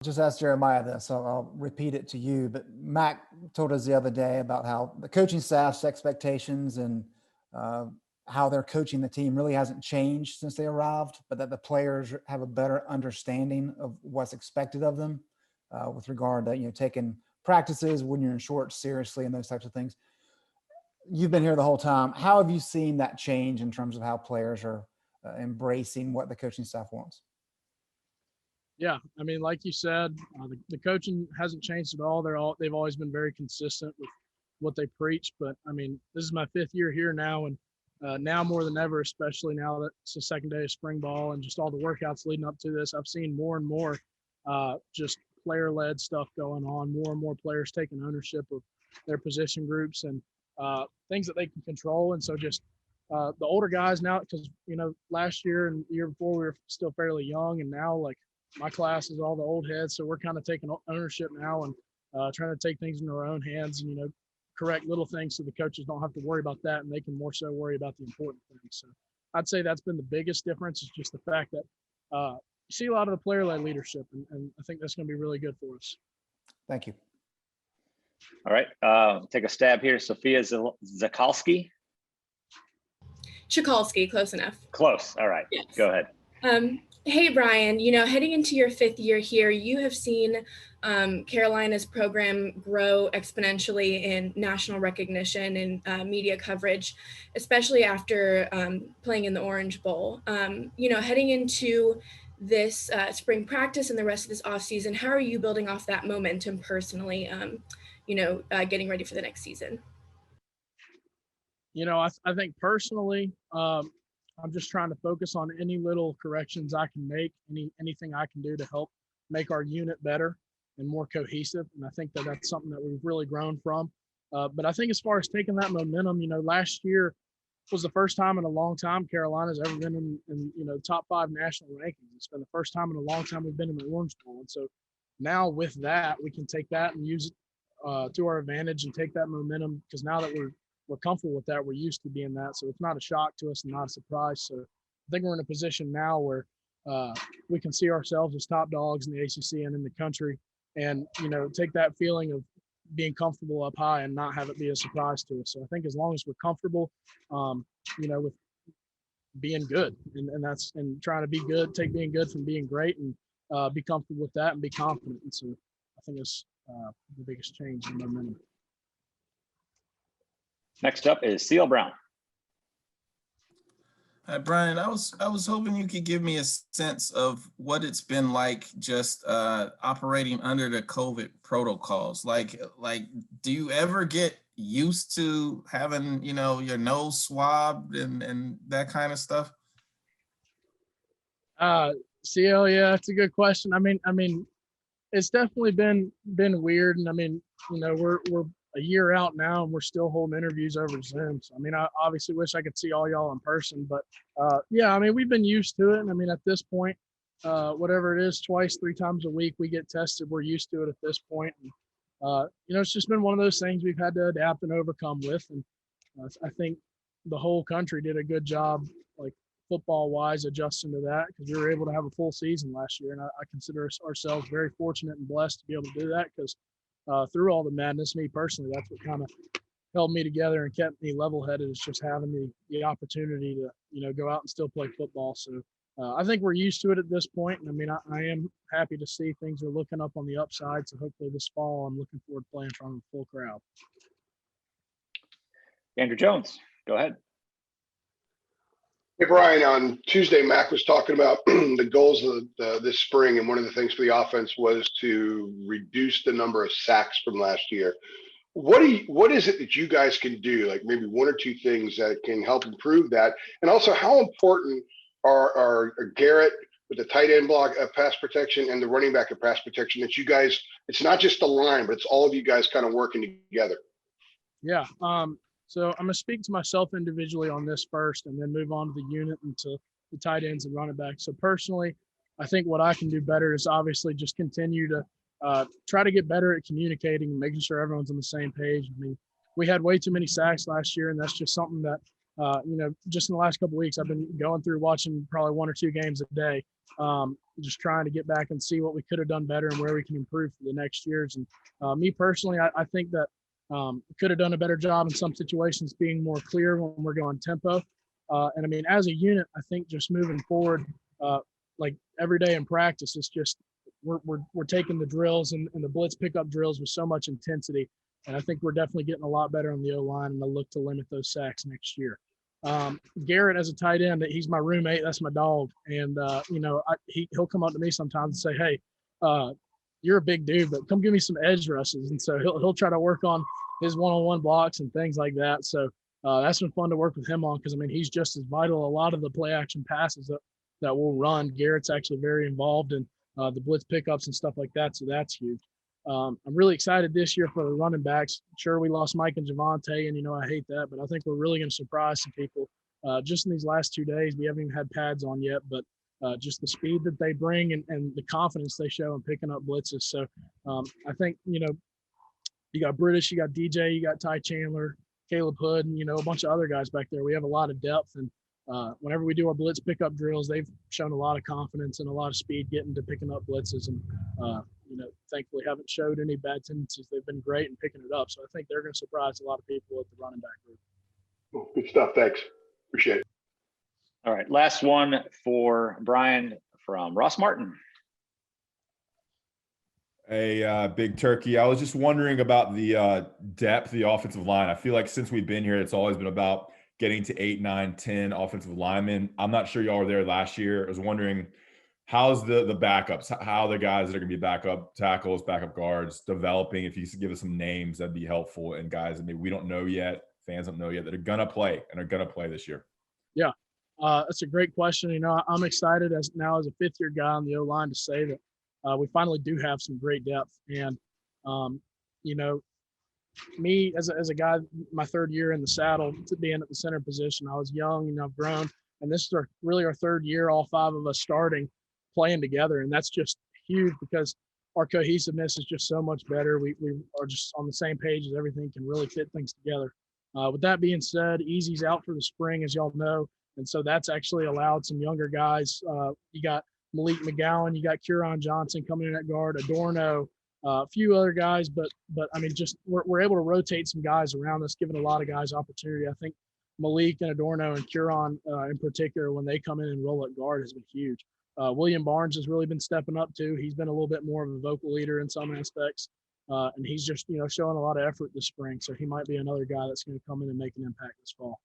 Just ask Jeremiah this, so I'll repeat it to you. But Mac told us the other day about how the coaching staff's expectations and uh, how they're coaching the team really hasn't changed since they arrived, but that the players have a better understanding of what's expected of them with regard to taking practices when you're in shorts seriously and those types of things. You've been here the whole time. How have you seen that change in terms of how players are embracing what the coaching staff wants? Yeah, I mean, like you said, the coaching hasn't changed at all. They've always been very consistent with what they preach. But I mean, this is my 5th year here now, and now more than ever, especially now that it's the second day of spring ball and just all the workouts leading up to this, I've seen more and more just player-led stuff going on. More and more players taking ownership of their position groups and things that they can control. And so just the older guys now, because last year and the year before we were still fairly young, and now like my class is all the old heads, so we're kind of taking ownership now and trying to take things into our own hands and correct little things so the coaches don't have to worry about that and they can more so worry about the important things. So I'd say that's been the biggest difference, is just the fact that you see a lot of the player-led leadership, and I think that's going to be really good for us. Thank you. All right, take a stab here. Sophia Zakalski. Chikalski, close enough. Close. All right, yes. Go ahead. Hey, Brian, heading into your 5th year here, you have seen Carolina's program grow exponentially in national recognition and media coverage, especially after playing in the Orange Bowl. Heading into this spring practice and the rest of this offseason, how are you building off that momentum personally, getting ready for the next season? I think personally, I'm just trying to focus on any little corrections I can make, anything I can do to help make our unit better and more cohesive. And I think that's something that we've really grown from. But I think as far as taking that momentum, last year was the first time in a long time Carolina's ever been in top 5 national rankings. It's been the first time in a long time we've been in the Orange Bowl. And so now with that, we can take that and use it to our advantage and take that momentum, because now that we're comfortable with that, we're used to being that, so it's not a shock to us and not a surprise. So I think we're in a position now where we can see ourselves as top dogs in the ACC and in the country, and take that feeling of being comfortable up high and not have it be a surprise to us. So I think as long as we're comfortable with being good, and trying to be good, take being good from being great, and be comfortable with that and be confident. And so I think it's the biggest change in momentum. Next up is CL Brown. Hi, Brian. I was hoping you could give me a sense of what it's been like just operating under the COVID protocols. Like, do you ever get used to having, your nose swabbed and that kind of stuff? CL, yeah, that's a good question. I mean, it's definitely been weird, and I mean, we're a year out now and we're still holding interviews over Zoom. So, I mean, I obviously wish I could see all y'all in person, but yeah, I mean, we've been used to it. And I mean, at this point, whatever it is, 2-3 times a week, we get tested. We're used to it at this point. And, it's just been one of those things we've had to adapt and overcome with. And I think the whole country did a good job, like football wise, adjusting to that, because we were able to have a full season last year. And I consider ourselves very fortunate and blessed to be able to do that, because through all the madness, me personally, that's what kind of held me together and kept me level-headed, is just having the opportunity to, go out and still play football. So I think we're used to it at this point. And I mean, I am happy to see things are looking up on the upside. So hopefully this fall, I'm looking forward to playing in front of a full crowd. Andrew Jones, go ahead. Hey, Brian, on Tuesday, Mac was talking about the goals of this spring, and one of the things for the offense was to reduce the number of sacks from last year. What is it that you guys can do, like maybe 1 or 2 things that can help improve that? And also, how important are Garrett with the tight end block of pass protection and the running back of pass protection, that you guys, it's not just the line, but it's all of you guys kind of working together? Yeah. So I'm going to speak to myself individually on this first, and then move on to the unit and to the tight ends and running backs. So personally, I think what I can do better is obviously just continue to try to get better at communicating and making sure everyone's on the same page. I mean, we had way too many sacks last year, and that's just something that just in the last couple of weeks, I've been going through watching probably 1 or 2 games a day, just trying to get back and see what we could have done better and where we can improve for the next years. And me personally, I think that could have done a better job in some situations being more clear when we're going tempo. And I mean, as a unit, I think just moving forward, like every day in practice, it's just we're taking the drills and the blitz pickup drills with so much intensity. And I think we're definitely getting a lot better on the O-line, and I'll look to limit those sacks next year. Garrett as a tight end, he's my roommate. That's my dog. And, he'll come up to me sometimes and say, hey, you're a big dude, but come give me some edge rushes. And so he'll try to work on his one-on-one blocks and things like that. So that's been fun to work with him on, because, I mean, he's just as vital. A lot of the play action passes that we'll run, Garrett's actually very involved in the blitz pickups and stuff like that. So that's huge. I'm really excited this year for the running backs. Sure, we lost Mike and Javante, and, I hate that, but I think we're really going to surprise some people. Just in these last 2 days, we haven't even had pads on yet, but just the speed that they bring and the confidence they show in picking up blitzes. So I think, you got British, you got DJ, you got Ty Chandler, Caleb Hood, and, a bunch of other guys back there. We have a lot of depth, and whenever we do our blitz pickup drills, they've shown a lot of confidence and a lot of speed getting to picking up blitzes, and thankfully haven't showed any bad tendencies. They've been great in picking it up. So I think they're going to surprise a lot of people at the running back group. Cool. Good stuff. Thanks. Appreciate it. All right, last one for Brian from Ross Martin. Hey, Big Turkey. I was just wondering about the depth of the offensive line. I feel like since we've been here, it's always been about getting to 8, 9, 10 offensive linemen. I'm not sure y'all were there last year. I was wondering, how's the backups, how the guys that are going to be backup tackles, backup guards developing? If you could give us some names, that'd be helpful. And guys that maybe we don't know yet, fans don't know yet, that are going to play and are going to play this year. Yeah, that's a great question. I'm excited as a fifth-year guy on the O-line to say that we finally do have some great depth. And, me as a guy, my third year in the saddle, to being at the center position, I was young and I've grown. And this is really our third year, all 5 of us starting, playing together. And that's just huge, because our cohesiveness is just so much better. We are just on the same page, as everything can really fit things together. With that being said, Easy's out for the spring, as y'all know. And so that's actually allowed some younger guys. You got Malik McGowan, you got Kieran Johnson coming in at guard, Adorno, a few other guys, but I mean, just we're able to rotate some guys around us, giving a lot of guys opportunity. I think Malik and Adorno and Kieran in particular, when they come in and roll at guard, has been huge. William Barnes has really been stepping up too. He's been a little bit more of a vocal leader in some aspects, and he's just showing a lot of effort this spring. So he might be another guy that's going to come in and make an impact this fall.